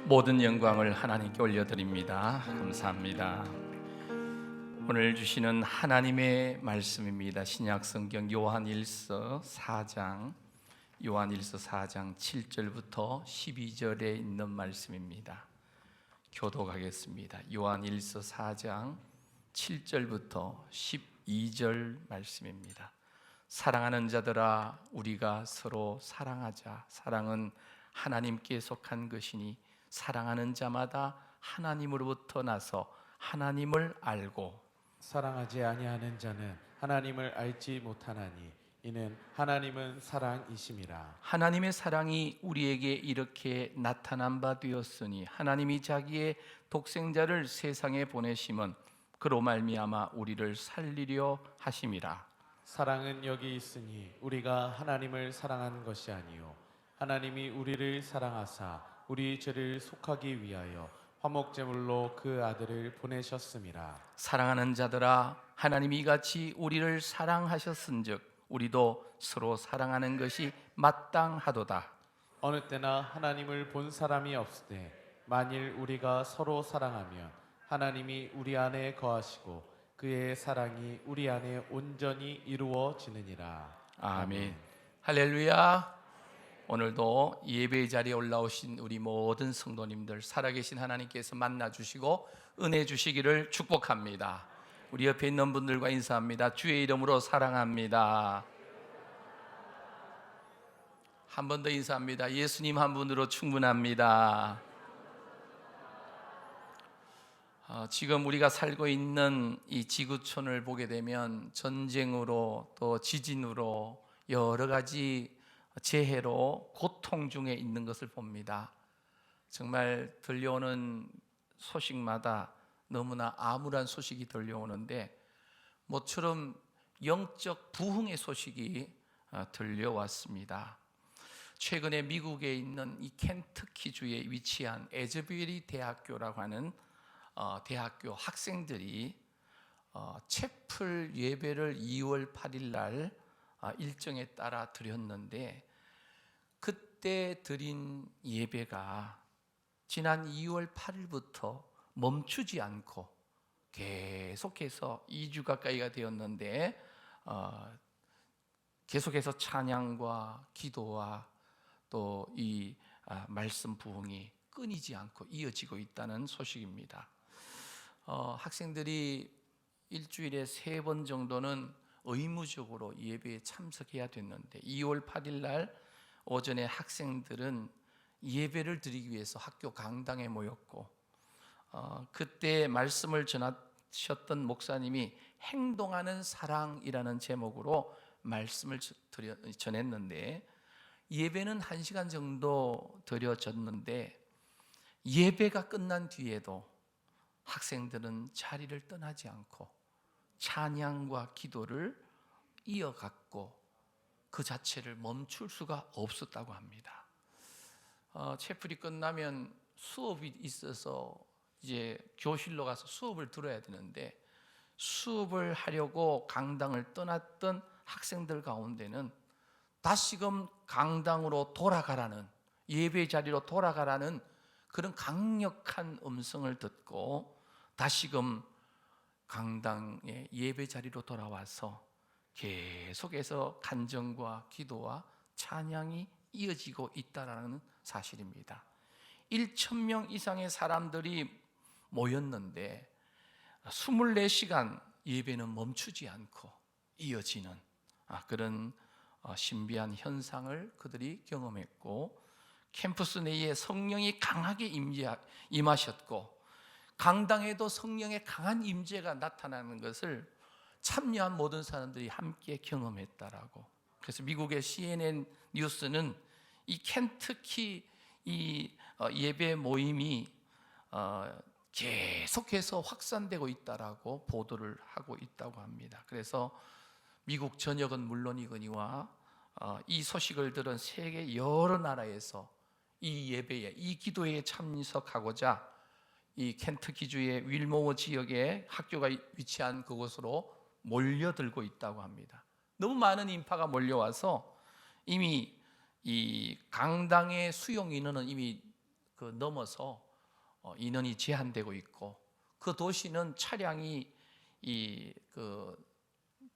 모든 영광을 하나님께 올려드립니다. 감사합니다. 오늘 주시는 하나님의 말씀입니다. 신약성경 요한일서 4장 7절부터 12절에 있는 말씀입니다. 교독하겠습니다. 요한일서 4장 7절부터 12절 말씀입니다. 사랑하는 자들아, 우리가 서로 사랑하자. 사랑은 하나님께 속한 것이니 사랑하는 자마다 하나님으로부터 나서 하나님을 알고, 사랑하지 아니하는 자는 하나님을 알지 못하나니 이는 하나님은 사랑이심이라. 하나님의 사랑이 우리에게 이렇게 나타난 바 되었으니 하나님이 자기의 독생자를 세상에 보내심은 그로 말미암아 우리를 살리려 하심이라. 사랑은 여기 있으니 우리가 하나님을 사랑한 것이 아니요 하나님이 우리를 사랑하사 우리 죄를 속하기 위하여 화목제물로 그 아들을 보내셨음이라. 사랑하는 자들아, 하나님이 이같이 우리를 사랑하셨은즉 우리도 서로 사랑하는 것이 마땅하도다. 어느 때나 하나님을 본 사람이 없으되 만일 우리가 서로 사랑하면 하나님이 우리 안에 거하시고 그의 사랑이 우리 안에 온전히 이루어지느니라. 아멘. 할렐루야. 오늘도 예배의 자리에 올라오신 우리 모든 성도님들, 살아계신 하나님께서 만나주시고 은혜 주시기를 축복합니다. 우리 옆에 있는 분들과 인사합니다. 주의 이름으로 사랑합니다. 한 번 더 인사합니다. 예수님 한 분으로 충분합니다. 지금 우리가 살고 있는 이 지구촌을 보게 되면 전쟁으로 또 지진으로 여러 가지 재해로 고통 중에 있는 것을 봅니다. 정말 들려오는 소식마다 너무나 암울한 소식이 들려오는데 모처럼 영적 부흥의 소식이 들려왔습니다. 최근에 미국에 있는 이 켄터키주에 위치한 에즈베리 대학교라고 하는 대학교 학생들이 채플 예배를 2월 8일 날 일정에 따라 드렸는데, 그때 드린 예배가 지난 2월 8일부터 멈추지 않고 계속해서 2주 가까이가 되었는데 계속해서 찬양과 기도와 또 이 말씀 부흥이 끊이지 않고 이어지고 있다는 소식입니다. 학생들이 일주일에 3번 정도는 의무적으로 예배에 참석해야 됐는데 2월 8일 날 오전에 학생들은 예배를 드리기 위해서 학교 강당에 모였고 그때 말씀을 전하셨던 목사님이 행동하는 사랑이라는 제목으로 말씀을 전했는데 예배는 1시간 정도 드려졌는데 예배가 끝난 뒤에도 학생들은 자리를 떠나지 않고 찬양과 기도를 이어갔고 그 자체를 멈출 수가 없었다고 합니다. 채플이 끝나면 수업이 있어서 이제 교실로 가서 수업을 들어야 되는데 수업을 하려고 강당을 떠났던 학생들 가운데는 다시금 강당으로 돌아가라는, 예배 자리로 돌아가라는 그런 강력한 음성을 듣고 다시금 강당의 예배 자리로 돌아와서 계속해서 간증과 기도와 찬양이 이어지고 있다는 사실입니다. 1,000명 이상의 사람들이 모였는데 24시간 예배는 멈추지 않고 이어지는 그런 신비한 현상을 그들이 경험했고, 캠퍼스 내에 성령이 강하게 임하셨고 강당에도 성령의 강한 임재가 나타나는 것을 참여한 모든 사람들이 함께 경험했다라고. 그래서 미국의 CNN 뉴스는 이 켄터키 이 예배 모임이 계속해서 확산되고 있다라고 보도를 하고 있다고 합니다. 그래서 미국 전역은 물론이거니와 이 소식을 들은 세계 여러 나라에서 이 예배에, 이 기도에 참석하고자 이 켄터키주의 윌모어 지역에 학교가 위치한 그곳으로 몰려들고 있다고 합니다. 너무 많은 인파가 몰려와서 이미 이 강당의 수용 인원은 이미 넘어서 인원이 제한되고 있고, 그 도시는 차량이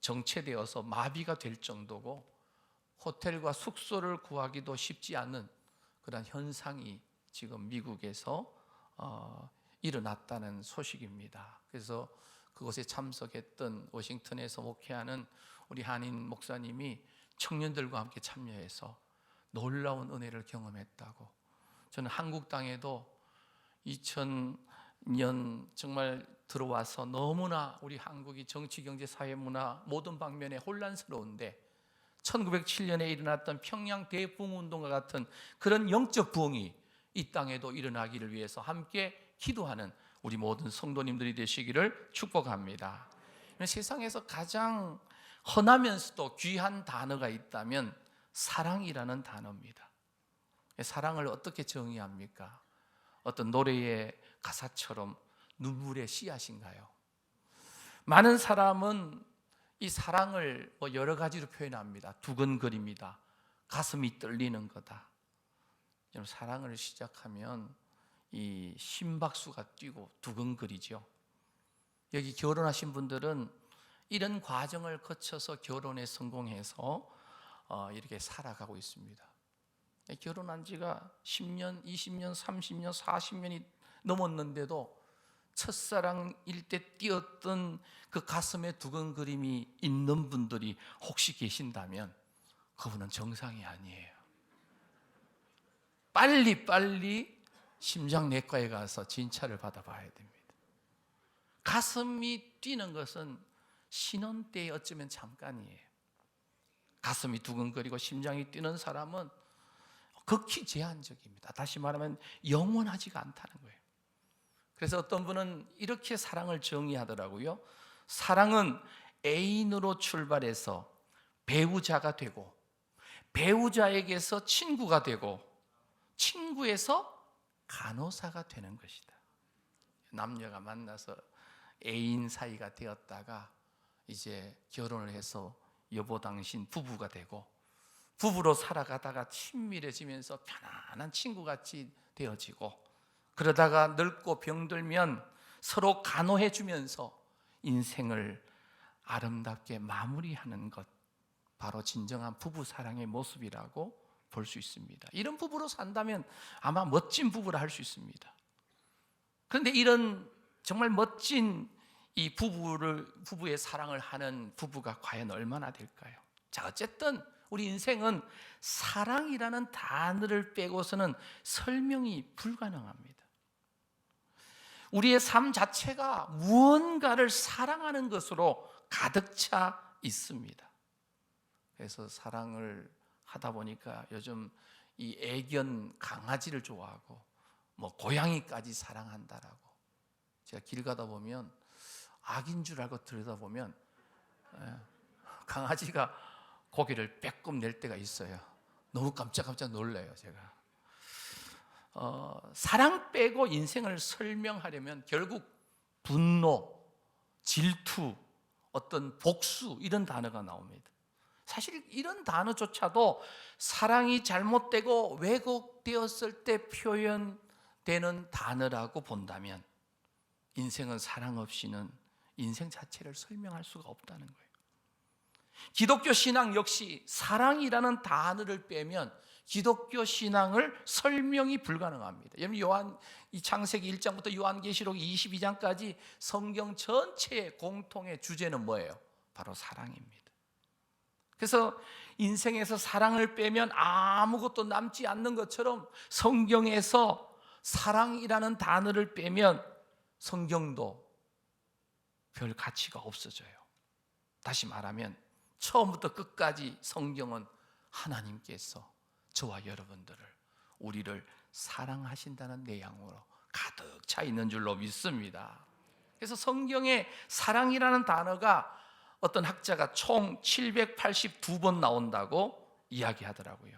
정체되어서 마비가 될 정도고 호텔과 숙소를 구하기도 쉽지 않은 그런 현상이 지금 미국에서 일어났다는 소식입니다. 그래서 그곳에 참석했던 워싱턴에서 목회하는 우리 한인 목사님이 청년들과 함께 참여해서 놀라운 은혜를 경험했다고. 저는 한국 땅에도 2000년 정말 들어와서 너무나 우리 한국이 정치, 경제, 사회, 문화 모든 방면에 혼란스러운데 1907년에 일어났던 평양 대부흥운동과 같은 그런 영적 부흥이 이 땅에도 일어나기를 위해서 함께 기도하는 우리 모든 성도님들이 되시기를 축복합니다. 세상에서 가장 흔하면서도 귀한 단어가 있다면 사랑이라는 단어입니다. 사랑을 어떻게 정의합니까? 어떤 노래의 가사처럼 눈물의 씨앗인가요? 많은 사람은 이 사랑을 여러 가지로 표현합니다. 두근거립니다. 가슴이 떨리는 거다. 사랑을 시작하면 이 심박수가 뛰고 두근거리죠. 여기 결혼하신 분들은 이런 과정을 거쳐서 결혼에 성공해서 이렇게 살아가고 있습니다. 결혼한 지가 10년, 20년, 30년, 40년이 넘었는데도 첫사랑일 때 뛰었던 그 가슴에 두근거림이 있는 분들이 혹시 계신다면 그분은 정상이 아니에요. 빨리 심장내과에 가서 진찰을 받아봐야 됩니다. 가슴이 뛰는 것은 신혼 때 어쩌면 잠깐이에요. 가슴이 두근거리고 심장이 뛰는 사람은 극히 제한적입니다. 다시 말하면 영원하지가 않다는 거예요. 그래서 어떤 분은 이렇게 사랑을 정의하더라고요. 사랑은 애인으로 출발해서 배우자가 되고, 배우자에게서 친구가 되고, 친구에서 간호사가 되는 것이다. 남녀가 만나서 애인 사이가 되었다가 이제 결혼을 해서 여보 당신 부부가 되고, 부부로 살아가다가 친밀해지면서 편안한 친구같이 되어지고, 그러다가 늙고 병들면 서로 간호해 주면서 인생을 아름답게 마무리하는 것, 바로 진정한 부부 사랑의 모습이라고 볼 수 있습니다. 이런 부부로 산다면 아마 멋진 부부라 할 수 있습니다. 그런데 이런 정말 멋진 이 부부의 사랑을 하는 부부가 과연 얼마나 될까요? 자, 어쨌든 우리 인생은 사랑이라는 단어를 빼고서는 설명이 불가능합니다. 우리의 삶 자체가 무언가를 사랑하는 것으로 가득 차 있습니다. 그래서 사랑을 하다 보니까 요즘 이 애견 강아지를 좋아하고 고양이까지 사랑한다라고. 제가 길 가다 보면 악인 줄 알고 들여다보면 강아지가 고개를 빼꼼 낼 때가 있어요. 너무 깜짝 놀라요, 제가. 사랑 빼고 인생을 설명하려면 결국 분노, 질투, 어떤 복수 이런 단어가 나옵니다. 사실 이런 단어조차도 사랑이 잘못되고 왜곡되었을 때 표현되는 단어라고 본다면 인생은 사랑 없이는 인생 자체를 설명할 수가 없다는 거예요. 기독교 신앙 역시 사랑이라는 단어를 빼면 기독교 신앙을 설명이 불가능합니다. 여러분 이 창세기 1장부터 요한계시록 22장까지 성경 전체의 공통의 주제는 뭐예요? 바로 사랑입니다. 그래서 인생에서 사랑을 빼면 아무것도 남지 않는 것처럼 성경에서 사랑이라는 단어를 빼면 성경도 별 가치가 없어져요. 다시 말하면 처음부터 끝까지 성경은 하나님께서 저와 여러분들을, 우리를 사랑하신다는 내용으로 가득 차 있는 줄로 믿습니다. 그래서 성경에 사랑이라는 단어가 어떤 학자가 총 782번 나온다고 이야기하더라고요.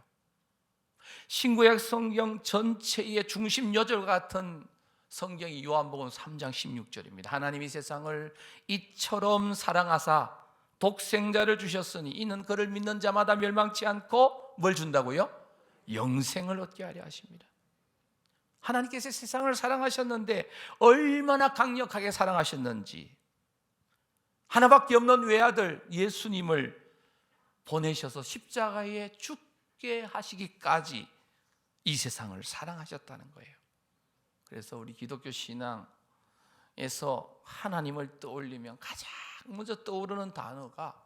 신구약 성경 전체의 중심 요절 같은 성경이 요한복음 3장 16절입니다. 하나님이 세상을 이처럼 사랑하사 독생자를 주셨으니 이는 그를 믿는 자마다 멸망치 않고 뭘 준다고요? 영생을 얻게 하려 하십니다. 하나님께서 세상을 사랑하셨는데 얼마나 강력하게 사랑하셨는지, 하나밖에 없는 외아들 예수님을 보내셔서 십자가에 죽게 하시기까지 이 세상을 사랑하셨다는 거예요. 그래서 우리 기독교 신앙에서 하나님을 떠올리면 가장 먼저 떠오르는 단어가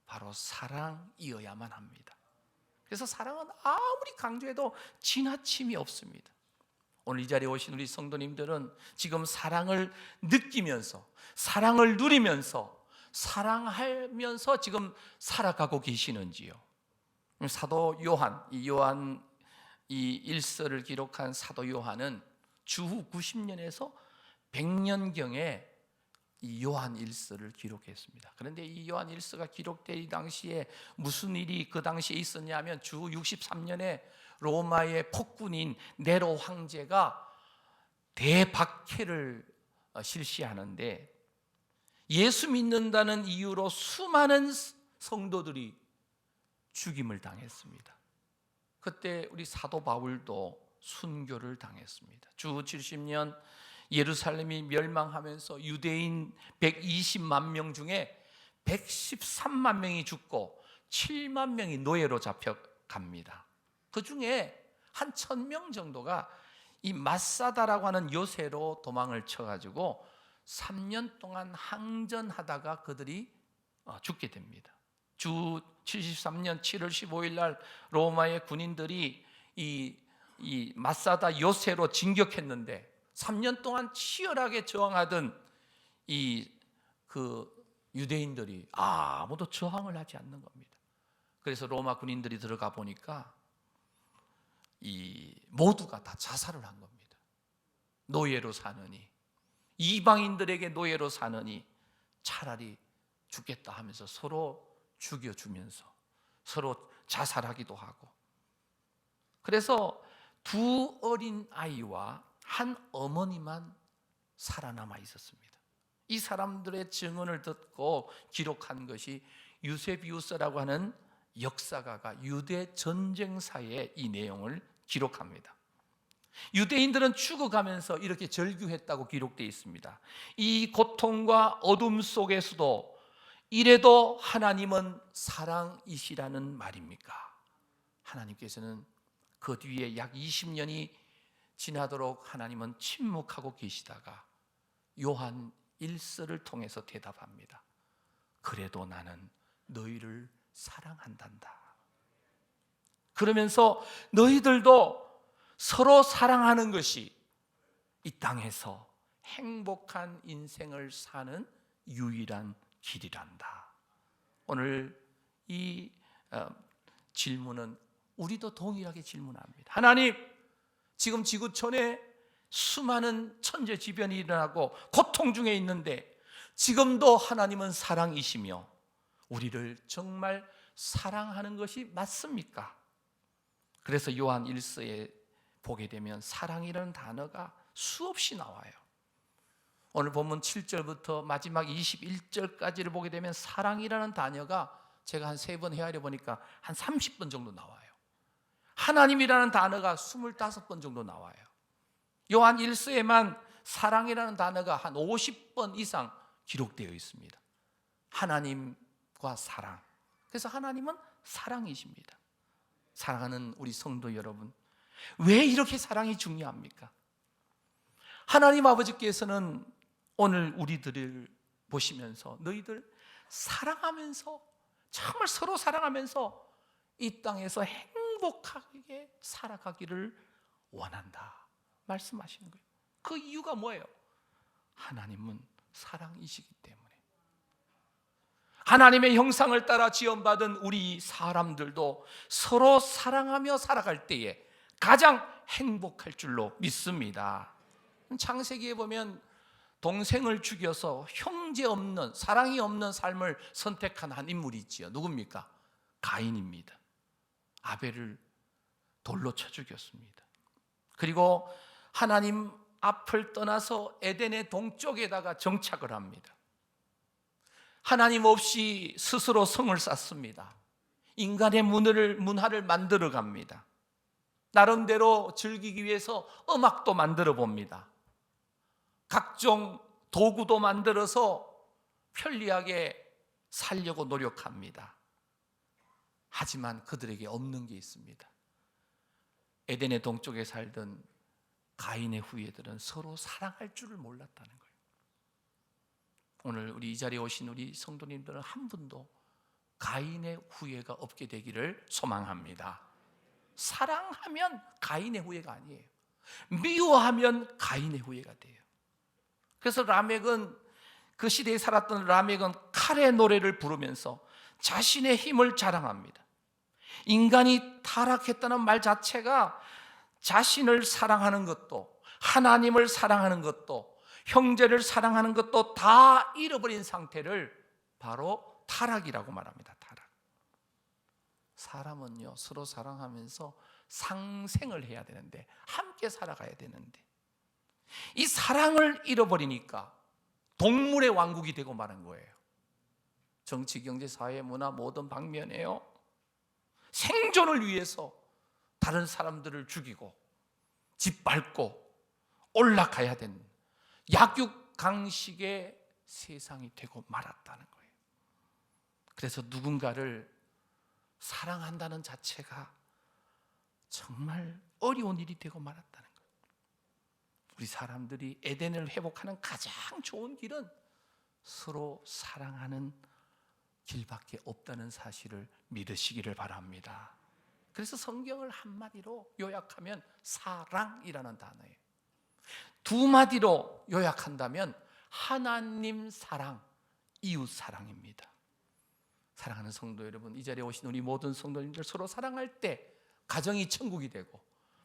바로 사랑이어야만 합니다. 그래서 사랑은 아무리 강조해도 지나침이 없습니다. 오늘 이 자리에 오신 우리 성도님들은 지금 사랑을 느끼면서, 사랑을 누리면서, 사랑하면서 지금 살아가고 계시는지요? 사도 요한, 이 일서를 기록한 사도 요한은 주후 90년에서 100년경에 이 요한 일서를 기록했습니다. 그런데 이 요한 일서가 기록될 이 당시에 무슨 일이 그 당시에 있었냐면, 주후 63년에 로마의 폭군인 네로 황제가 대박해를 실시하는데, 예수 믿는다는 이유로 수많은 성도들이 죽임을 당했습니다. 그때 우리 사도 바울도 순교를 당했습니다. 주후 70년 예루살렘이 멸망하면서 유대인 120만 명 중에 113만 명이 죽고 7만 명이 노예로 잡혀갑니다. 그 중에 한 1000명 정도가 이 마사다라고 하는 요새로 도망을 쳐가지고 3년 동안 항전하다가 그들이 죽게 됩니다. 주 73년 7월 15일 날 로마의 군인들이 이 마사다 요새로 진격했는데 3년 동안 치열하게 저항하던 그 유대인들이 아무도 저항을 하지 않는 겁니다. 그래서 로마 군인들이 들어가 보니까 모두가 다 자살을 한 겁니다. 노예로 사느니, 이방인들에게 노예로 사느니 차라리 죽겠다 하면서 서로 죽여주면서 서로 자살하기도 하고, 그래서 두 어린 아이와 한 어머니만 살아남아 있었습니다. 이 사람들의 증언을 듣고 기록한 것이 유세비우스라고 하는 역사가가 유대 전쟁사에 이 내용을 기록합니다. 유대인들은 죽어가면서 이렇게 절규했다고 기록되어 있습니다. 이 고통과 어둠 속에서도 이래도 하나님은 사랑이시라는 말입니까? 하나님께서는 그 뒤에 약 20년이 지나도록 하나님은 침묵하고 계시다가 요한 1서를 통해서 대답합니다. 그래도 나는 너희를 사랑한단다. 그러면서 너희들도 서로 사랑하는 것이 이 땅에서 행복한 인생을 사는 유일한 길이란다. 오늘 이 질문은 우리도 동일하게 질문합니다. 하나님, 지금 지구촌에 수많은 천재지변이 일어나고 고통 중에 있는데 지금도 하나님은 사랑이시며 우리를 정말 사랑하는 것이 맞습니까? 그래서 요한 1서에 보게 되면 사랑이라는 단어가 수없이 나와요. 오늘 본문 7절부터 마지막 21절까지를 보게 되면 사랑이라는 단어가 제가 한 3번 헤아려 보니까 한 30번 정도 나와요. 하나님이라는 단어가 25번 정도 나와요. 요한 1서에만 사랑이라는 단어가 한 50번 이상 기록되어 있습니다. 하나님과 사랑. 그래서 하나님은 사랑이십니다. 사랑하는 우리 성도 여러분, 왜 이렇게 사랑이 중요합니까? 하나님 아버지께서는 오늘 우리들을 보시면서 너희들 사랑하면서, 정말 서로 사랑하면서 이 땅에서 행복하게 살아가기를 원한다 말씀하시는 거예요. 그 이유가 뭐예요? 하나님은 사랑이시기 때문에. 하나님의 형상을 따라 지음받은 우리 사람들도 서로 사랑하며 살아갈 때에 가장 행복할 줄로 믿습니다. 창세기에 보면 동생을 죽여서 형제 없는, 사랑이 없는 삶을 선택한 한 인물이 있지요. 누굽니까? 가인입니다. 아벨을 돌로 쳐 죽였습니다. 그리고 하나님 앞을 떠나서 에덴의 동쪽에다가 정착을 합니다. 하나님 없이 스스로 성을 쌓습니다. 인간의 문화를 만들어 갑니다. 나름대로 즐기기 위해서 음악도 만들어 봅니다. 각종 도구도 만들어서 편리하게 살려고 노력합니다. 하지만 그들에게 없는 게 있습니다. 에덴의 동쪽에 살던 가인의 후예들은 서로 사랑할 줄을 몰랐다는 거예요. 오늘 우리 이 자리에 오신 우리 성도님들은 한 분도 가인의 후예가 없게 되기를 소망합니다. 사랑하면 가인의 후예가 아니에요. 미워하면 가인의 후예가 돼요. 그래서 라멕은, 그 시대에 살았던 라멕은 칼의 노래를 부르면서 자신의 힘을 자랑합니다. 인간이 타락했다는 말 자체가 자신을 사랑하는 것도, 하나님을 사랑하는 것도, 형제를 사랑하는 것도 다 잃어버린 상태를 바로 타락이라고 말합니다. 타락. 사람은요, 서로 사랑하면서 상생을 해야 되는데, 함께 살아가야 되는데, 이 사랑을 잃어버리니까 동물의 왕국이 되고 마는 거예요. 정치, 경제, 사회, 문화 모든 방면에요, 생존을 위해서 다른 사람들을 죽이고 짓밟고 올라가야 되는 약육강식의 세상이 되고 말았다는 거예요. 그래서 누군가를 사랑한다는 자체가 정말 어려운 일이 되고 말았다는 거예요. 우리 사람들이 에덴을 회복하는 가장 좋은 길은 서로 사랑하는 길밖에 없다는 사실을 믿으시기를 바랍니다. 그래서 성경을 한마디로 요약하면 사랑이라는 단어예요. 두 마디로 요약한다면 하나님 사랑, 이웃 사랑입니다. 사랑하는 성도 여러분, 이 자리에 오신 우리 모든 성도님들, 서로 사랑할 때 가정이 천국이 되고,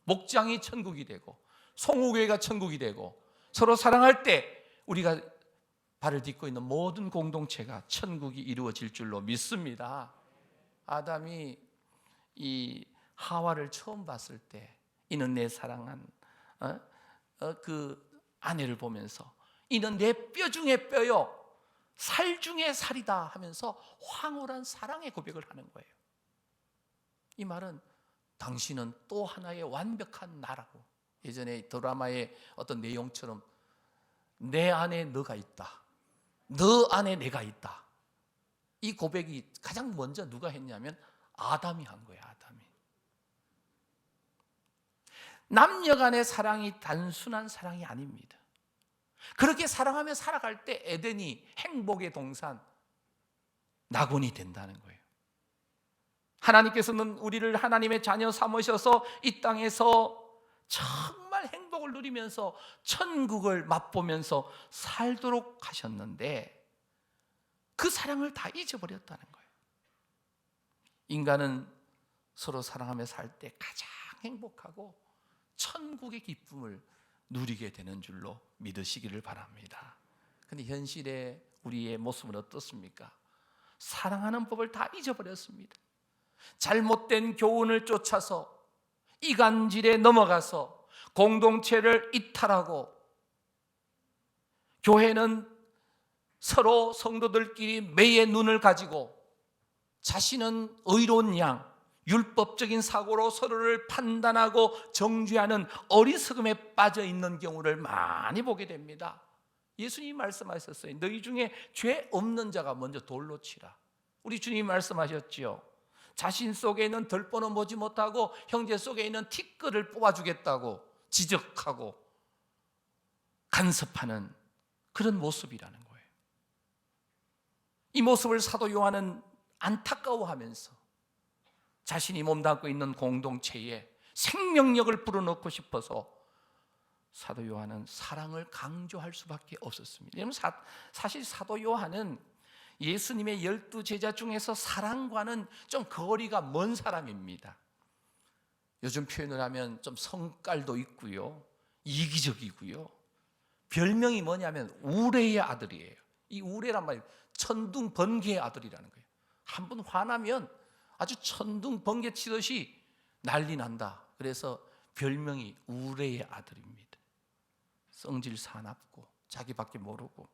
목장이 천국이 되고, 송후교회가 천국이 되고, 서로 사랑할 때 우리가 발을 딛고 있는 모든 공동체가 천국이 이루어질 줄로 믿습니다. 아담이 이 하와를 처음 봤을 때, 이는 내 사랑한 그 아내를 보면서 이는 내 뼈 중에 뼈요 살 중에 살이다 하면서 황홀한 사랑의 고백을 하는 거예요. 이 말은 당신은 또 하나의 완벽한 나라고, 예전에 드라마의 어떤 내용처럼 내 안에 너가 있다, 너 안에 내가 있다, 이 고백이 가장 먼저 누가 했냐면 아담이 한 거예요. 아담이. 남녀 간의 사랑이 단순한 사랑이 아닙니다. 그렇게 사랑하며 살아갈 때 에덴이 행복의 동산, 낙원이 된다는 거예요. 하나님께서는 우리를 하나님의 자녀 삼으셔서 이 땅에서 정말 행복을 누리면서 천국을 맛보면서 살도록 하셨는데 그 사랑을 다 잊어버렸다는 거예요. 인간은 서로 사랑하며 살 때 가장 행복하고 천국의 기쁨을 누리게 되는 줄로 믿으시기를 바랍니다. 그런데 현실의 우리의 모습은 어떻습니까? 사랑하는 법을 다 잊어버렸습니다. 잘못된 교훈을 쫓아서 이간질에 넘어가서 공동체를 이탈하고, 교회는 서로 성도들끼리 매의 눈을 가지고 자신은 의로운 양, 율법적인 사고로 서로를 판단하고 정죄하는 어리석음에 빠져 있는 경우를 많이 보게 됩니다. 예수님이 말씀하셨어요. 너희 중에 죄 없는 자가 먼저 돌로 치라. 우리 주님이 말씀하셨지요. 자신 속에 있는 덜보는 보지 못하고 형제 속에 있는 티끌을 뽑아주겠다고 지적하고 간섭하는 그런 모습이라는 거예요. 이 모습을 사도 요한은 안타까워하면서 자신이 몸담고 있는 공동체에 생명력을 불어넣고 싶어서 사도 요한은 사랑을 강조할 수밖에 없었습니다. 여러분, 사실 사도 요한은 예수님의 12제자 중에서 사랑과는 좀 거리가 먼 사람입니다. 요즘 표현을 하면 좀 성깔도 있고요, 이기적이고요. 별명이 뭐냐면 우레의 아들이에요. 이 우레란 말이 천둥 번개의 아들이라는 거예요. 한 번 화나면 아주 천둥 번개 치듯이 난리 난다. 그래서 별명이 우레의 아들입니다. 성질 사납고 자기밖에 모르고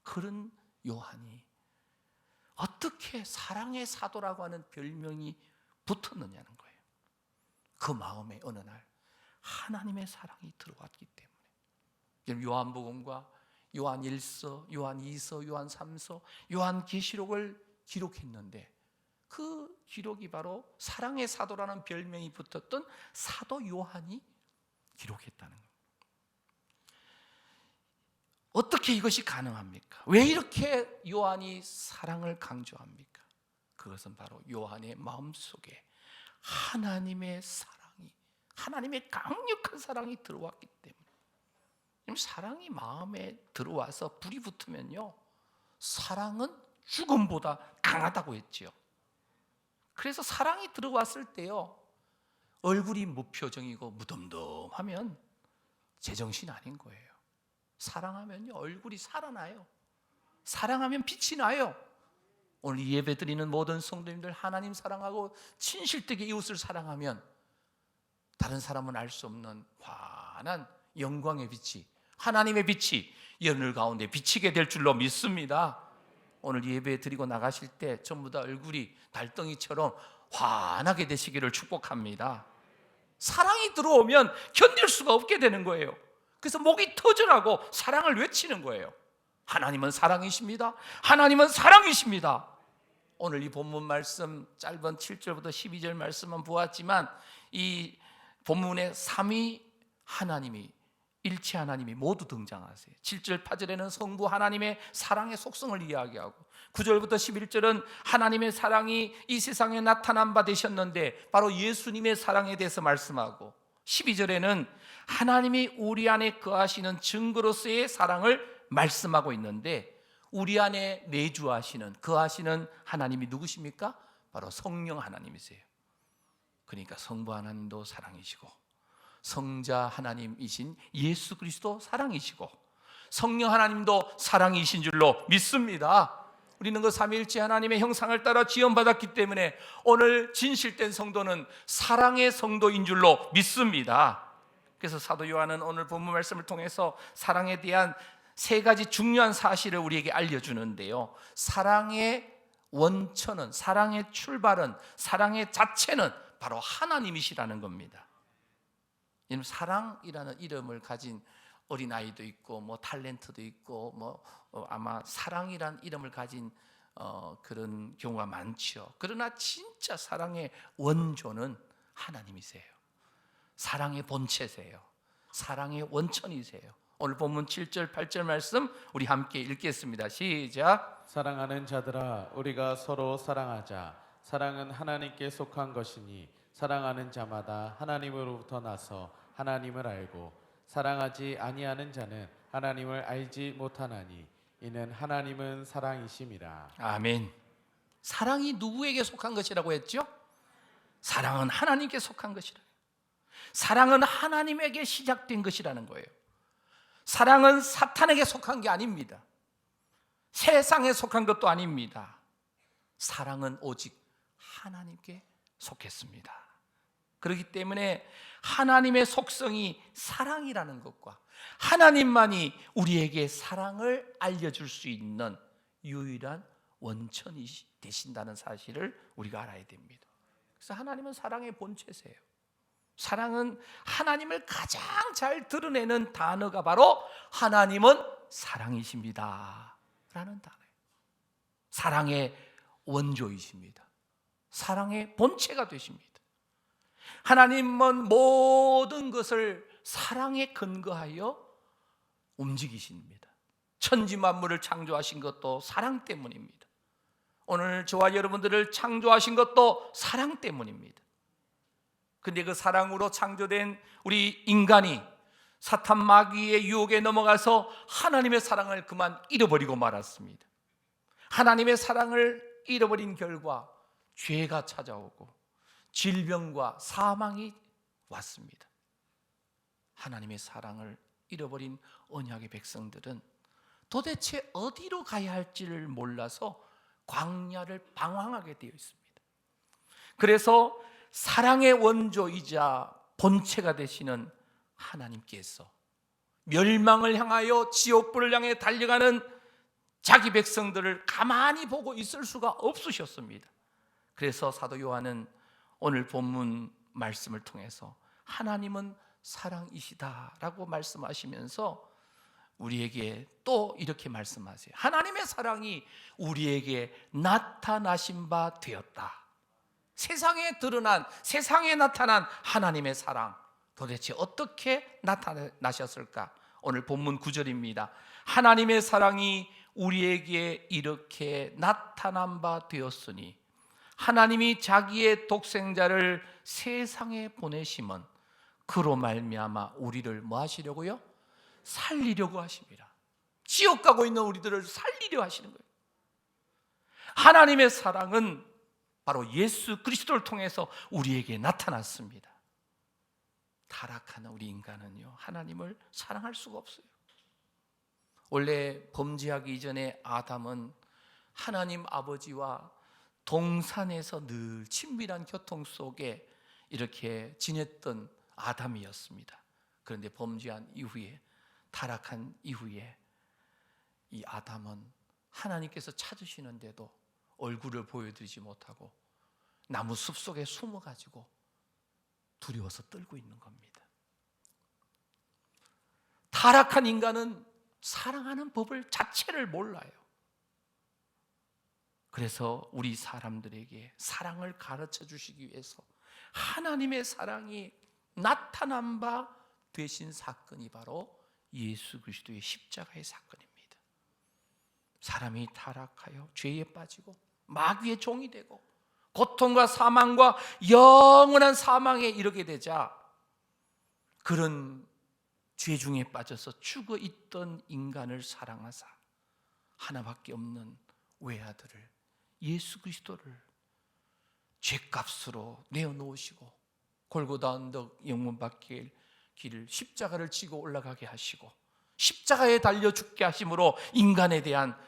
그런 요한이 어떻게 사랑의 사도라고 하는 별명이 붙었느냐는 거예요. 그 마음에 어느 날 하나님의 사랑이 들어왔기 때문에 요한복음과 요한 1서, 요한 2서, 요한 3서, 요한 계시록을 기록했는데 그 기록이 바로 사랑의 사도라는 별명이 붙었던 사도 요한이 기록했다는 겁니다. 어떻게 이것이 가능합니까? 왜 이렇게 요한이 사랑을 강조합니까? 그것은 바로 요한의 마음속에 하나님의 사랑이, 하나님의 강력한 사랑이 들어왔기 때문에. 사랑이 마음에 들어와서 불이 붙으면요, 사랑은 죽음보다 강하다고 했지요. 그래서 사랑이 들어왔을 때요, 얼굴이 무표정이고 무덤덤하면 제정신 아닌 거예요. 사랑하면요, 얼굴이 살아나요. 사랑하면 빛이 나요. 오늘 예배 드리는 모든 성도님들, 하나님 사랑하고 진실되게 이웃을 사랑하면 다른 사람은 알 수 없는 환한 영광의 빛이, 하나님의 빛이 여러분 가운데 비치게 될 줄로 믿습니다. 오늘 예배 드리고 나가실 때 전부 다 얼굴이 달덩이처럼 환하게 되시기를 축복합니다. 사랑이 들어오면 견딜 수가 없게 되는 거예요. 그래서 목이 터져나고 사랑을 외치는 거예요. 하나님은 사랑이십니다. 하나님은 사랑이십니다. 오늘 이 본문 말씀 짧은 7절부터 12절 말씀만 보았지만 이 본문에 삼위 하나님이, 일체 하나님이 모두 등장하세요. 7절 8절에는 성부 하나님의 사랑의 속성을 이야기하고 9절부터 11절은 하나님의 사랑이 이 세상에 나타난 바 되셨는데 바로 예수님의 사랑에 대해서 말씀하고 12절에는 하나님이 우리 안에 거하시는 증거로서의 사랑을 말씀하고 있는데 우리 안에 내주하시는, 거하시는 하나님이 누구십니까? 바로 성령 하나님이세요. 그러니까 성부 하나님도 사랑이시고 성자 하나님이신 예수 그리스도 사랑이시고 성령 하나님도 사랑이신 줄로 믿습니다. 우리는 그 삼위일체 하나님의 형상을 따라 지원받았기 때문에 오늘 진실된 성도는 사랑의 성도인 줄로 믿습니다. 그래서 사도 요한은 오늘 본문 말씀을 통해서 사랑에 대한 세 가지 중요한 사실을 우리에게 알려주는데요, 사랑의 원천은, 사랑의 출발은, 사랑의 자체는 바로 하나님이시라는 겁니다. 사랑이라는 이름을 가진 어린아이도 있고 뭐 탤런트도 있고 아마 사랑이라는 이름을 가진 그런 경우가 많죠. 그러나 진짜 사랑의 원조는 하나님이세요. 사랑의 본체세요. 사랑의 원천이세요. 오늘 본문 7절 8절 말씀 우리 함께 읽겠습니다. 시작. 사랑하는 자들아, 우리가 서로 사랑하자. 사랑은 하나님께 속한 것이니 사랑하는 자마다 하나님으로부터 나서 하나님을 알고 사랑하지 아니하는 자는 하나님을 알지 못하나니 이는 하나님은 사랑이심이라. 아멘. 사랑이 누구에게 속한 것이라고 했죠? 사랑은 하나님께 속한 것이라. 사랑은 하나님에게 시작된 것이라는 거예요. 사랑은 사탄에게 속한 게 아닙니다. 세상에 속한 것도 아닙니다. 사랑은 오직 하나님께 속했습니다. 그렇기 때문에 하나님의 속성이 사랑이라는 것과 하나님만이 우리에게 사랑을 알려줄 수 있는 유일한 원천이 되신다는 사실을 우리가 알아야 됩니다. 그래서 하나님은 사랑의 본체세요. 사랑은 하나님을 가장 잘 드러내는 단어가 바로 하나님은 사랑이십니다 라는 단어예요. 사랑의 원조이십니다. 사랑의 본체가 되십니다. 하나님은 모든 것을 사랑에 근거하여 움직이십니다. 천지 만물을 창조하신 것도 사랑 때문입니다. 오늘 저와 여러분들을 창조하신 것도 사랑 때문입니다. 근데 그 사랑으로 창조된 우리 인간이 사탄 마귀의 유혹에 넘어가서 하나님의 사랑을 그만 잃어버리고 말았습니다. 하나님의 사랑을 잃어버린 결과 죄가 찾아오고 질병과 사망이 왔습니다. 하나님의 사랑을 잃어버린 언약의 백성들은 도대체 어디로 가야 할지를 몰라서 광야를 방황하게 되어 있습니다. 그래서 사랑의 원조이자 본체가 되시는 하나님께서 멸망을 향하여 지옥불을 향해 달려가는 자기 백성들을 가만히 보고 있을 수가 없으셨습니다. 그래서 사도 요한은 오늘 본문 말씀을 통해서 하나님은 사랑이시다라고 말씀하시면서 우리에게 또 이렇게 말씀하세요. 하나님의 사랑이 우리에게 나타나신 바 되었다. 세상에 드러난, 세상에 나타난 하나님의 사랑, 도대체 어떻게 나타나셨을까? 오늘 본문 9절입니다. 하나님의 사랑이 우리에게 이렇게 나타난 바 되었으니 하나님이 자기의 독생자를 세상에 보내심은 그로 말미암아 우리를 뭐 하시려고요? 살리려고 하십니다. 지옥 가고 있는 우리들을 살리려 하시는 거예요. 하나님의 사랑은 바로 예수 그리스도를 통해서 우리에게 나타났습니다. 타락한 우리 인간은요, 하나님을 사랑할 수가 없어요. 원래 범죄하기 이전에 아담은 하나님 아버지와 동산에서 늘 친밀한 교통 속에 이렇게 지냈던 아담이었습니다. 그런데 범죄한 이후에, 타락한 이후에 이 아담은 하나님께서 찾으시는데도 얼굴을 보여드리지 못하고 나무 숲 속에 숨어가지고 두려워서 떨고 있는 겁니다. 타락한 인간은 사랑하는 법을 자체를 몰라요. 그래서 우리 사람들에게 사랑을 가르쳐 주시기 위해서 하나님의 사랑이 나타난 바 되신 사건이 바로 예수 그리스도의 십자가의 사건입니다. 사람이 타락하여 죄에 빠지고 마귀의 종이 되고 고통과 사망과 영원한 사망에 이르게 되자 그런 죄 중에 빠져서 죽어 있던 인간을 사랑하사 하나밖에 없는 외아들을, 예수 그리스도를 죄값으로 내어놓으시고 골고다 언덕 영문밖에 길을 십자가를 지고 올라가게 하시고 십자가에 달려 죽게 하심으로 인간에 대한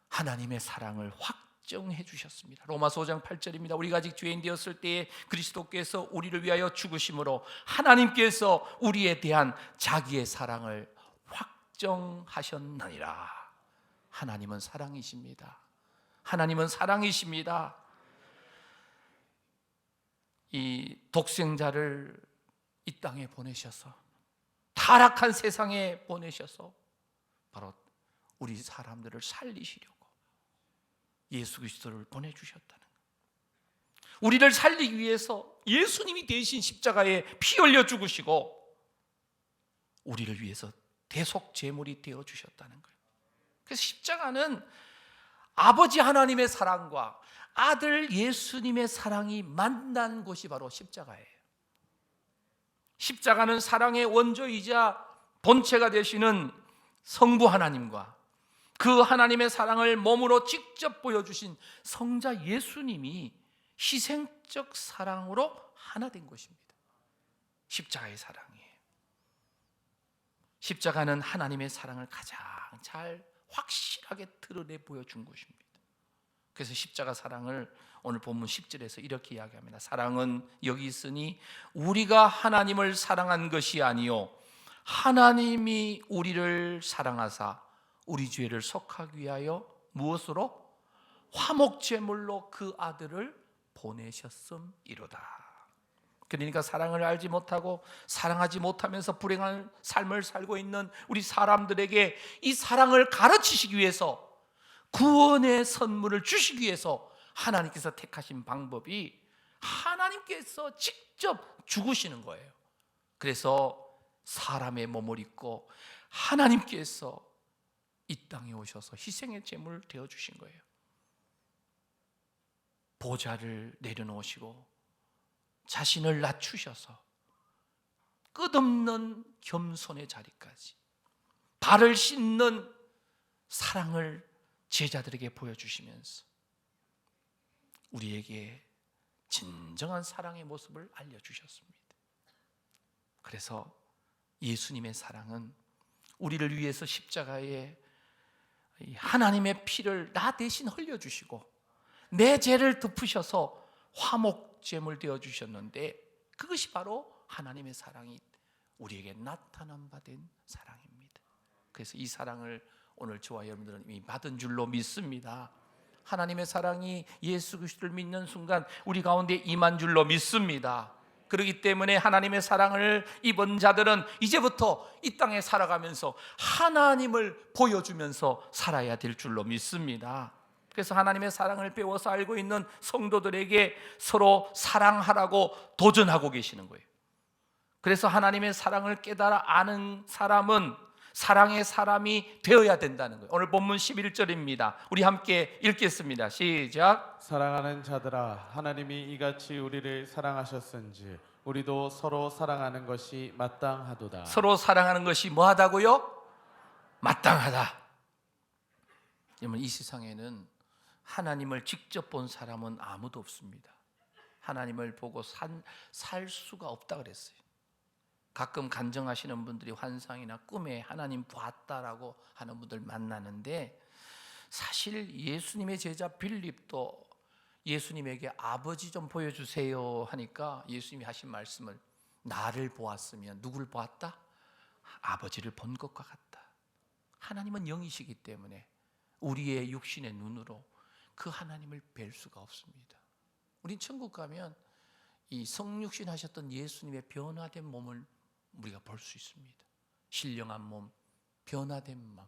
하나님의 사랑을 확정해 주셨습니다. 로마서 5장 8절입니다. 우리가 아직 죄인 되었을 때에 그리스도께서 우리를 위하여 죽으심으로 하나님께서 우리에 대한 자기의 사랑을 확정하셨느니라. 하나님은 사랑이십니다. 하나님은 사랑이십니다. 이 독생자를 이 땅에 보내셔서, 타락한 세상에 보내셔서 바로 우리 사람들을 살리시려고 예수 그리스도를 보내주셨다는 거예요. 우리를 살리기 위해서 예수님이 대신 십자가에 피 흘려 죽으시고 우리를 위해서 대속 제물이 되어 주셨다는 거예요. 그래서 십자가는 아버지 하나님의 사랑과 아들 예수님의 사랑이 만난 곳이 바로 십자가예요. 십자가는 사랑의 원조이자 본체가 되시는 성부 하나님과 그 하나님의 사랑을 몸으로 직접 보여주신 성자 예수님이 희생적 사랑으로 하나 된 것입니다. 십자가의 사랑이에요. 십자가는 하나님의 사랑을 가장 잘 확실하게 드러내 보여준 것입니다. 그래서 십자가 사랑을 오늘 본문 10절에서 이렇게 이야기합니다. 사랑은 여기 있으니 우리가 하나님을 사랑한 것이 아니요 하나님이 우리를 사랑하사 우리 죄를 속하기 위하여 무엇으로? 화목제물로 그 아들을 보내셨음이로다. 그러니까 사랑을 알지 못하고 사랑하지 못하면서 불행한 삶을 살고 있는 우리 사람들에게 이 사랑을 가르치시기 위해서, 구원의 선물을 주시기 위해서 하나님께서 택하신 방법이 하나님께서 직접 죽으시는 거예요. 그래서 사람의 몸을 입고 하나님께서 이 땅에 오셔서 희생의 제물을 되어주신 거예요. 보좌를 내려놓으시고 자신을 낮추셔서 끝없는 겸손의 자리까지 발을 씻는 사랑을 제자들에게 보여주시면서 우리에게 진정한 사랑의 모습을 알려주셨습니다. 그래서 예수님의 사랑은 우리를 위해서 십자가에 하나님의 피를 나 대신 흘려주시고 내 죄를 덮으셔서 화목제물 되어주셨는데, 그것이 바로 하나님의 사랑이 우리에게 나타난 바 된 사랑입니다. 그래서 이 사랑을 오늘 저와 여러분들은 이미 받은 줄로 믿습니다. 하나님의 사랑이 예수 그리스도를 믿는 순간 우리 가운데 임한 줄로 믿습니다. 그렇기 때문에 하나님의 사랑을 입은 자들은 이제부터 이 땅에 살아가면서 하나님을 보여주면서 살아야 될 줄로 믿습니다. 그래서 하나님의 사랑을 배워서 알고 있는 성도들에게 서로 사랑하라고 도전하고 계시는 거예요. 그래서 하나님의 사랑을 깨달아 아는 사람은 사랑의 사람이 되어야 된다는 거예요. 오늘 본문 11절입니다. 우리 함께 읽겠습니다. 시작. 사랑하는 자들아, 하나님이 이같이 우리를 사랑하셨은지 우리도 서로 사랑하는 것이 마땅하도다. 서로 사랑하는 것이 뭐하다고요? 마땅하다. 여러분, 이 세상에는 하나님을 직접 본 사람은 아무도 없습니다. 하나님을 보고 살 수가 없다 그랬어요. 가끔 간증하시는 분들이 환상이나 꿈에 하나님 보았다라고 하는 분들 만나는데, 사실 예수님의 제자 빌립도 예수님에게 아버지 좀 보여주세요 하니까 예수님이 하신 말씀을, 나를 보았으면 누구를 보았다? 아버지를 본 것과 같다. 하나님은 영이시기 때문에 우리의 육신의 눈으로 그 하나님을 뵐 수가 없습니다. 우린 천국 가면 이 성육신 하셨던 예수님의 변화된 몸을 우리가 볼 수 있습니다. 신령한 몸, 변화된 마음,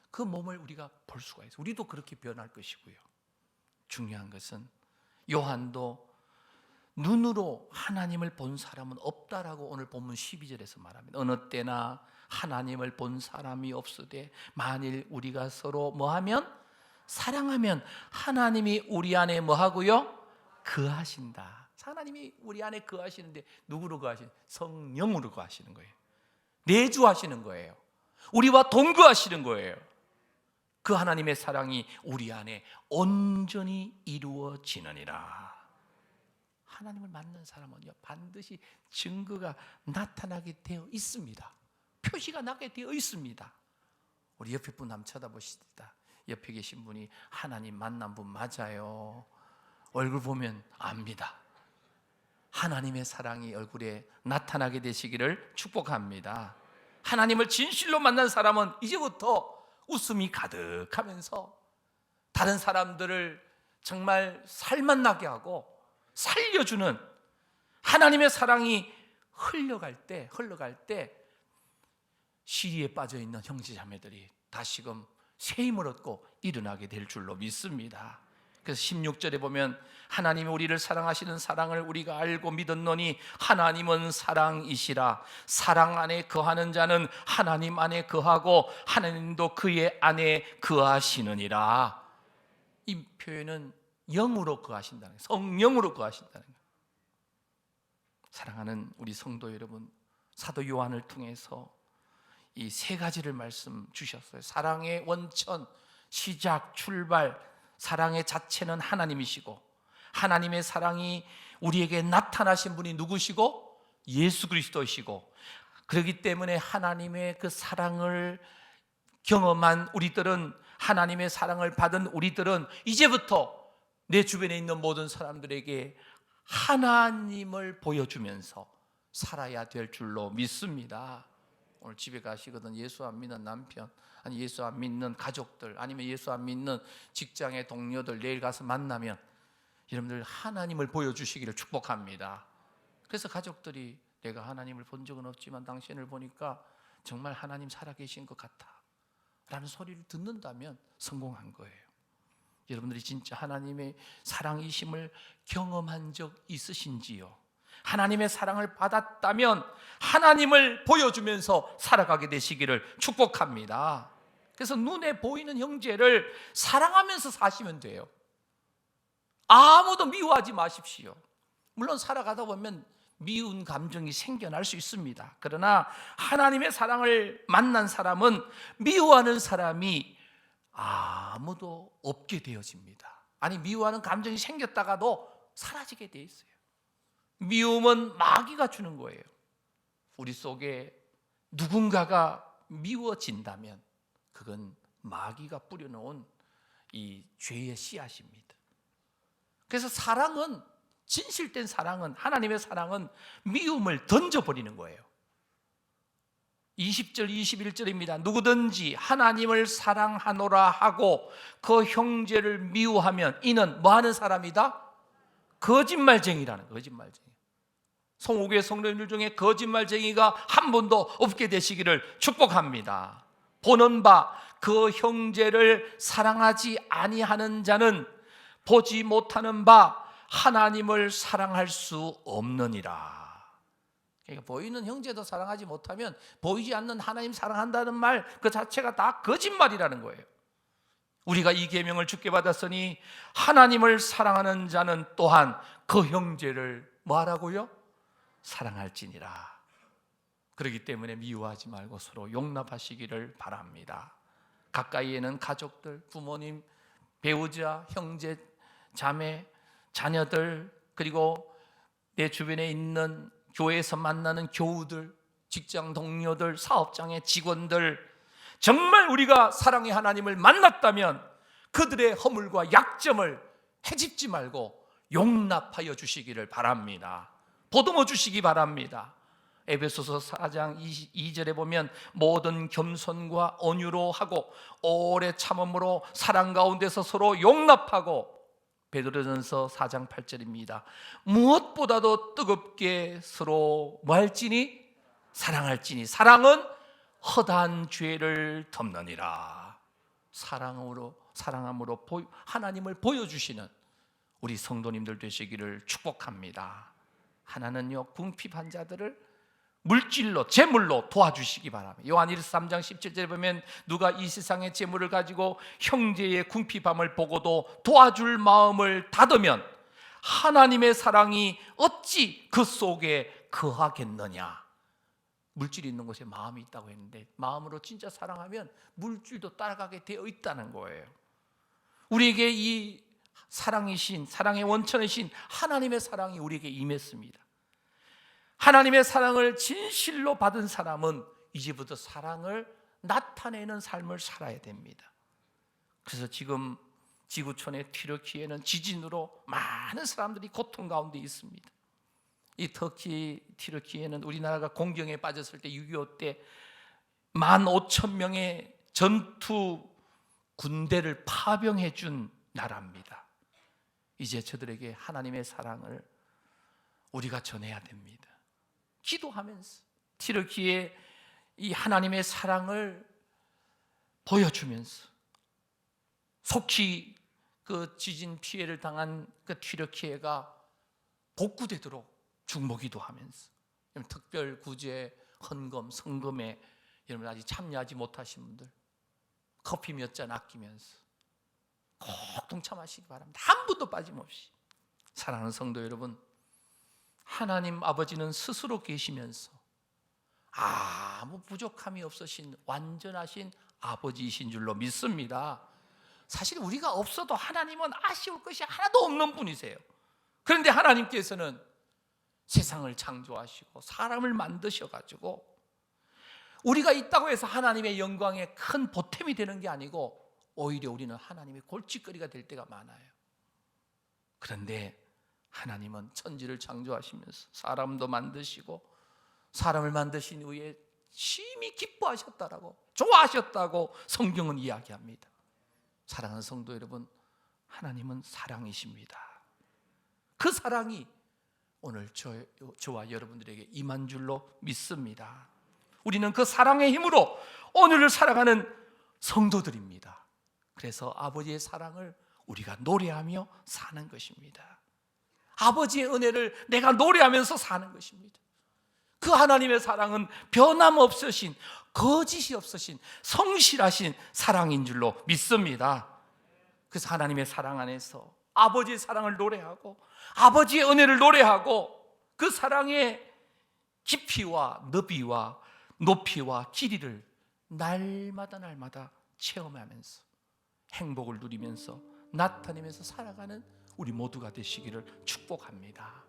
그 몸을 우리가 볼 수가 있어요. 우리도 그렇게 변할 것이고요. 중요한 것은 요한도 눈으로 하나님을 본 사람은 없다라고 오늘 본문 12절에서 말합니다. 어느 때나 하나님을 본 사람이 없으되 만일 우리가 서로 뭐하면? 사랑하면 하나님이 우리 안에 뭐하고요? 거하신다. 하나님이 우리 안에 거하시는데 누구로 거하시는? 성령으로 거하시는 거예요. 내주하시는 거예요. 우리와 동거하시는 거예요. 그 하나님의 사랑이 우리 안에 온전히 이루어지느니라. 하나님을 만난 사람은요, 반드시 증거가 나타나게 되어 있습니다. 표시가 나게 되어 있습니다. 우리 옆에 분 한번 쳐다보시다. 옆에 계신 분이 하나님 만난 분 맞아요. 얼굴 보면 압니다. 하나님의 사랑이 얼굴에 나타나게 되시기를 축복합니다. 하나님을 진실로 만난 사람은 이제부터 웃음이 가득하면서 다른 사람들을 정말 살맛나게 하고 살려주는 하나님의 사랑이 흘러갈 때 시리에 빠져있는 형제자매들이 다시금 새 힘을 얻고 일어나게 될 줄로 믿습니다. 그래서 16절에 보면 하나님이 우리를 사랑하시는 사랑을 우리가 알고 믿었노니 하나님은 사랑이시라. 사랑 안에 거하는 자는 하나님 안에 거하고 하나님도 그의 안에 거하시느니라. 이 표현은 영으로 거하신다는 거예요. 성령으로 거하신다는 거예요. 사랑하는 우리 성도 여러분, 사도 요한을 통해서 이 세 가지를 말씀 주셨어요. 사랑의 원천, 시작, 출발, 사랑의 자체는 하나님이시고 하나님의 사랑이 우리에게 나타나신 분이 누구시고? 예수 그리스도이시고, 그렇기 때문에 하나님의 그 사랑을 경험한 우리들은, 하나님의 사랑을 받은 우리들은 이제부터 내 주변에 있는 모든 사람들에게 하나님을 보여주면서 살아야 될 줄로 믿습니다. 오늘 집에 가시거든 예수 안 믿는 남편, 아니 예수 안 믿는 가족들, 아니면 예수 안 믿는 직장의 동료들 내일 가서 만나면 여러분들 하나님을 보여주시기를 축복합니다. 그래서 가족들이 내가 하나님을 본 적은 없지만 당신을 보니까 정말 하나님 살아계신 것 같아 라는 소리를 듣는다면 성공한 거예요. 여러분들이 진짜 하나님의 사랑이심을 경험한 적 있으신지요? 하나님의 사랑을 받았다면 하나님을 보여주면서 살아가게 되시기를 축복합니다. 그래서 눈에 보이는 형제를 사랑하면서 사시면 돼요. 아무도 미워하지 마십시오. 물론 살아가다 보면 미운 감정이 생겨날 수 있습니다. 그러나 하나님의 사랑을 만난 사람은 미워하는 사람이 아무도 없게 되어집니다. 아니, 미워하는 감정이 생겼다가도 사라지게 돼 있어요. 미움은 마귀가 주는 거예요. 우리 속에 누군가가 미워진다면 그건 마귀가 뿌려놓은 이 죄의 씨앗입니다. 그래서 사랑은, 진실된 사랑은, 하나님의 사랑은 미움을 던져버리는 거예요. 20절 21절입니다. 누구든지 하나님을 사랑하노라 하고 그 형제를 미워하면 이는 뭐하는 사람이다? 거짓말쟁이라는, 거짓말쟁이. 송호교회 성도님들 중에 거짓말쟁이가 한 분도 없게 되시기를 축복합니다. 보는 바 그 형제를 사랑하지 아니하는 자는 보지 못하는 바 하나님을 사랑할 수 없느니라. 그러니까 보이는 형제도 사랑하지 못하면 보이지 않는 하나님 사랑한다는 말 그 자체가 다 거짓말이라는 거예요. 우리가 이 계명을 주께 받았으니 하나님을 사랑하는 자는 또한 그 형제를 뭐하라고요? 사랑할지니라. 그렇기 때문에 미워하지 말고 서로 용납하시기를 바랍니다. 가까이에는 가족들, 부모님, 배우자, 형제, 자매, 자녀들, 그리고 내 주변에 있는 교회에서 만나는 교우들, 직장 동료들, 사업장의 직원들, 정말 우리가 사랑의 하나님을 만났다면 그들의 허물과 약점을 헤집지 말고 용납하여 주시기를 바랍니다. 보듬어 주시기 바랍니다. 에베소서 4장 2절에 보면 모든 겸손과 온유로 하고 오래 참음으로 사랑 가운데서 서로 용납하고, 베드로전서 4장 8절입니다. 무엇보다도 뜨겁게 서로 뭐할지니? 사랑할지니 사랑은 허다한 죄를 덮느니라. 사랑함으로 하나님을 보여주시는 우리 성도님들 되시기를 축복합니다. 하나는요, 궁핍한 자들을 물질로, 재물로 도와주시기 바랍니다. 요한일서 3장 17절에 보면 누가 이 세상의 재물을 가지고 형제의 궁핍함을 보고도 도와줄 마음을 닫으면 하나님의 사랑이 어찌 그 속에 거하겠느냐. 물질이 있는 곳에 마음이 있다고 했는데 마음으로 진짜 사랑하면 물질도 따라가게 되어 있다는 거예요. 우리에게 이 사랑이신, 사랑의 원천이신 하나님의 사랑이 우리에게 임했습니다. 하나님의 사랑을 진실로 받은 사람은 이제부터 사랑을 나타내는 삶을 살아야 됩니다. 그래서 지금 지구촌의 튀르키예는 지진으로 많은 사람들이 고통 가운데 있습니다. 이 터키 튀르키예는 우리나라가 공경에 빠졌을 때 6.25 때 15,000명의 전투 군대를 파병해 준 나라입니다. 이제 저들에게 하나님의 사랑을 우리가 전해야 됩니다. 기도하면서 튀르키예 이 하나님의 사랑을 보여주면서 속히 그 지진 피해를 당한 그 튀르키예가 복구되도록 중보기도 하면서, 특별 구제, 헌금, 성금에 여러분 아직 참여하지 못하신 분들 커피 몇 잔 아끼면서 꼭 동참하시기 바랍니다. 한 분도 빠짐없이. 사랑하는 성도 여러분, 하나님 아버지는 스스로 계시면서 아무 부족함이 없으신 완전하신 아버지이신 줄로 믿습니다. 사실 우리가 없어도 하나님은 아쉬울 것이 하나도 없는 분이세요. 그런데 하나님께서는 세상을 창조하시고 사람을 만드셔가지고 우리가 있다고 해서 하나님의 영광에 큰 보탬이 되는 게 아니고 오히려 우리는 하나님의 골칫거리가 될 때가 많아요. 그런데 하나님은 천지를 창조하시면서 사람도 만드시고 사람을 만드신 후에 심히 기뻐하셨다라고, 좋아하셨다고 성경은 이야기합니다. 사랑하는 성도 여러분, 하나님은 사랑이십니다. 그 사랑이 오늘 저와 여러분들에게 임한 줄로 믿습니다. 우리는 그 사랑의 힘으로 오늘을 살아가는 성도들입니다. 그래서 아버지의 사랑을 우리가 노래하며 사는 것입니다. 아버지의 은혜를 내가 노래하면서 사는 것입니다. 그 하나님의 사랑은 변함없으신, 거짓이 없으신, 성실하신 사랑인 줄로 믿습니다. 그래서 하나님의 사랑 안에서 아버지의 사랑을 노래하고 아버지의 은혜를 노래하고 그 사랑의 깊이와 너비와 높이와 길이를 날마다 체험하면서 행복을 누리면서 나타내면서 살아가는 우리 모두가 되시기를 축복합니다.